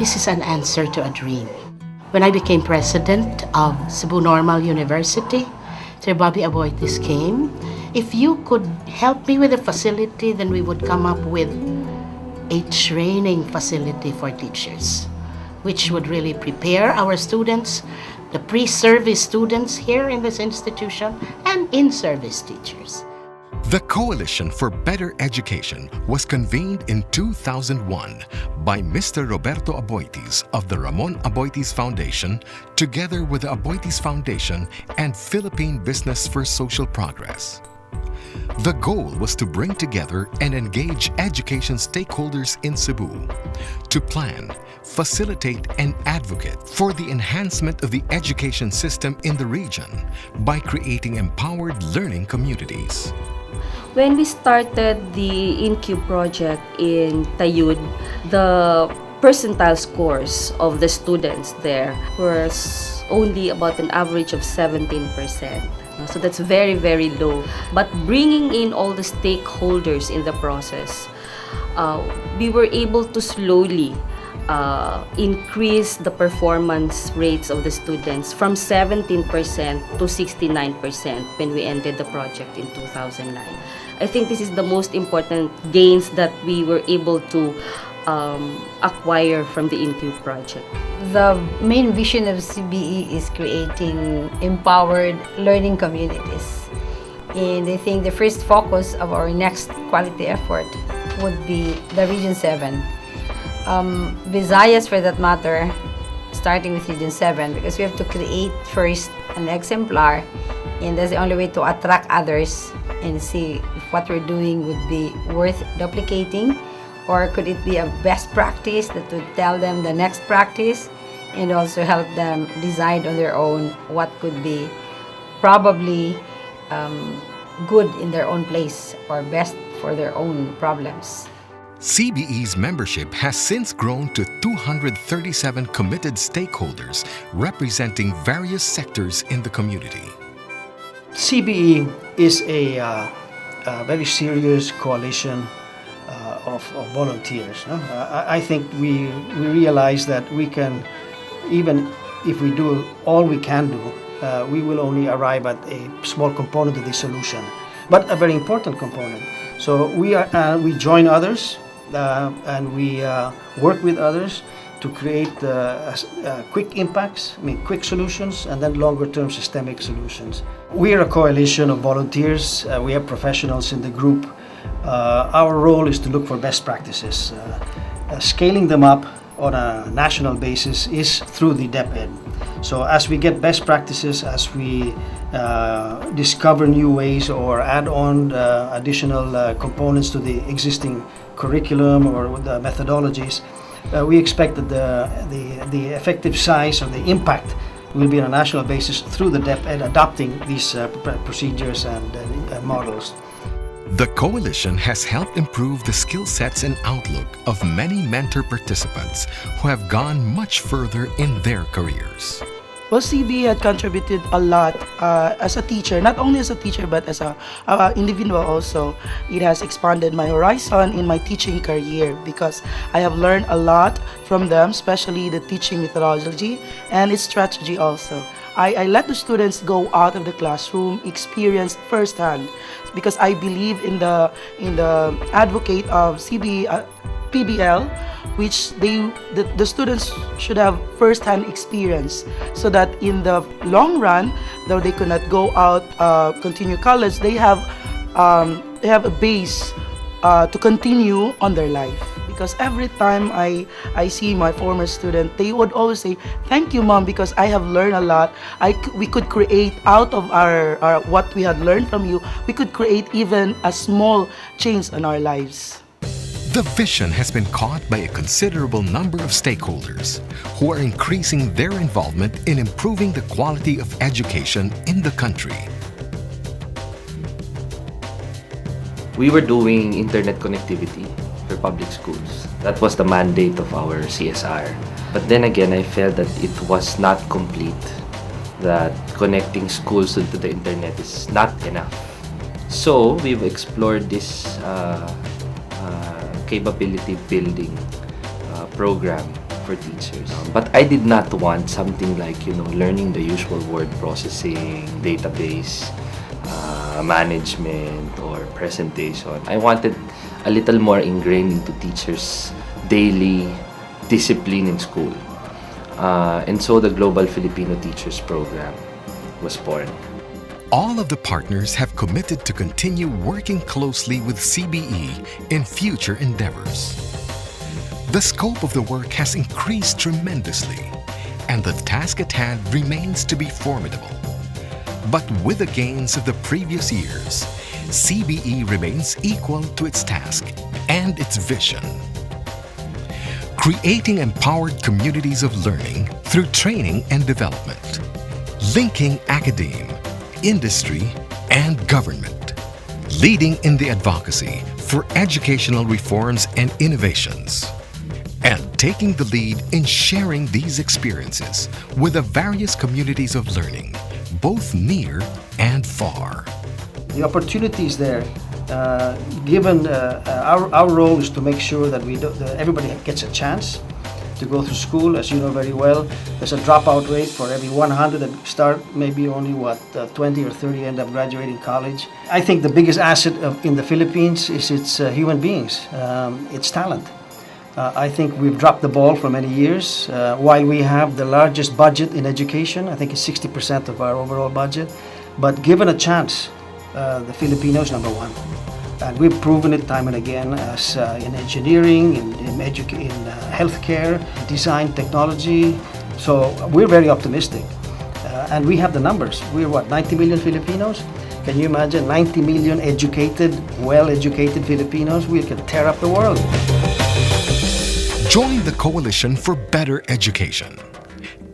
This is an answer to a dream. When I became president of Cebu Normal University, Sir Bobby Aboitiz came. If you could help me with the facility, then we would come up with a training facility for teachers, which would really prepare our students, the pre-service students here in this institution, and in-service teachers. The Coalition for Better Education was convened in 2001 by Mr. Roberto Aboitiz of the Ramon Aboitiz Foundation, together with the Aboitiz Foundation and Philippine Business for Social Progress. The goal was to bring together and engage education stakeholders in Cebu to plan, facilitate, and advocate for the enhancement of the education system in the region by creating empowered learning communities. When we started the InQ project in Tayud, the percentile scores of the students there was only about an average of 17%. So that's very, very low. But bringing in all the stakeholders in the process, we were able to slowly increase the performance rates of the students from 17% to 69% when we ended the project in 2009. I think this is the most important gains that we were able to acquire from the InQ project. The main vision of CBE is creating empowered learning communities. And I think the first focus of our next quality effort would be the Region 7. Visayas, for that matter, starting with Region 7, because we have to create first an exemplar, and that's the only way to attract others and see if what we're doing would be worth duplicating, or could it be a best practice that would tell them the next practice and also help them decide on their own what could be probably good in their own place or best for their own problems. CBE's membership has since grown to 237 committed stakeholders representing various sectors in the community. CBE is a very serious coalition of volunteers. No? I think we realize that we can, even if we do all we can do, we will only arrive at a small component of the solution, but a very important component. So we join others and we work with others to create quick impacts, quick solutions, and then longer-term systemic solutions. We are a coalition of volunteers. We have professionals in the group. Our role is to look for best practices. Scaling them up on a national basis is through the DepEd. So as we get best practices, as we discover new ways or add on additional components to the existing curriculum or the methodologies, we expect that the effective size or the impact will be on a national basis through the DepEd adopting these procedures and models. The Coalition has helped improve the skill sets and outlook of many mentor participants who have gone much further in their careers. Well, CBE had contributed a lot as a teacher, not only as a teacher but as an individual also. It has expanded my horizon in my teaching career because I have learned a lot from them, especially the teaching methodology and its strategy also. I let the students go out of the classroom, experience firsthand, because I believe in the advocate of CBE PBL, which the students should have first-hand experience, so that in the long run, though they could not go out continue college, they have a base to continue on their life. Because every time I see my former student, they would always say, "Thank you, Mom, because I have learned a lot. We could create out of our what we had learned from you. We could create even a small change in our lives." The vision has been caught by a considerable number of stakeholders who are increasing their involvement in improving the quality of education in the country. We were doing internet connectivity for public schools. That was the mandate of our CSR. But then again, I felt that it was not complete, that connecting schools to the internet is not enough. So we've explored this capability building program for teachers. But I did not want something like, learning the usual word processing, database, management, or presentation. I wanted a little more ingrained into teachers' daily discipline in school. And so the Global Filipino Teachers Program was born. All of the partners have committed to continue working closely with CBE in future endeavors. The scope of the work has increased tremendously, and the task at hand remains to be formidable. But with the gains of the previous years, CBE remains equal to its task and its vision. Creating empowered communities of learning through training and development, linking academe, industry, and government, leading in the advocacy for educational reforms and innovations, and taking the lead in sharing these experiences with the various communities of learning, both near and far. The opportunities there, given our role is to make sure that everybody gets a chance to go through school. As you know very well, there's a dropout rate for every 100 that start, maybe only 20 or 30 end up graduating college. I think the biggest asset in the Philippines is its human beings, its talent. I think we've dropped the ball for many years. While we have the largest budget in education, I think it's 60% of our overall budget, but given a chance, the Filipinos number one. And we've proven it time and again as in engineering, in healthcare, design, technology. So we're very optimistic. And we have the numbers. We're 90 million Filipinos? Can you imagine 90 million educated, well-educated Filipinos? We can tear up the world. Join the Coalition for Better Education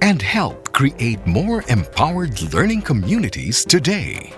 and help create more empowered learning communities today.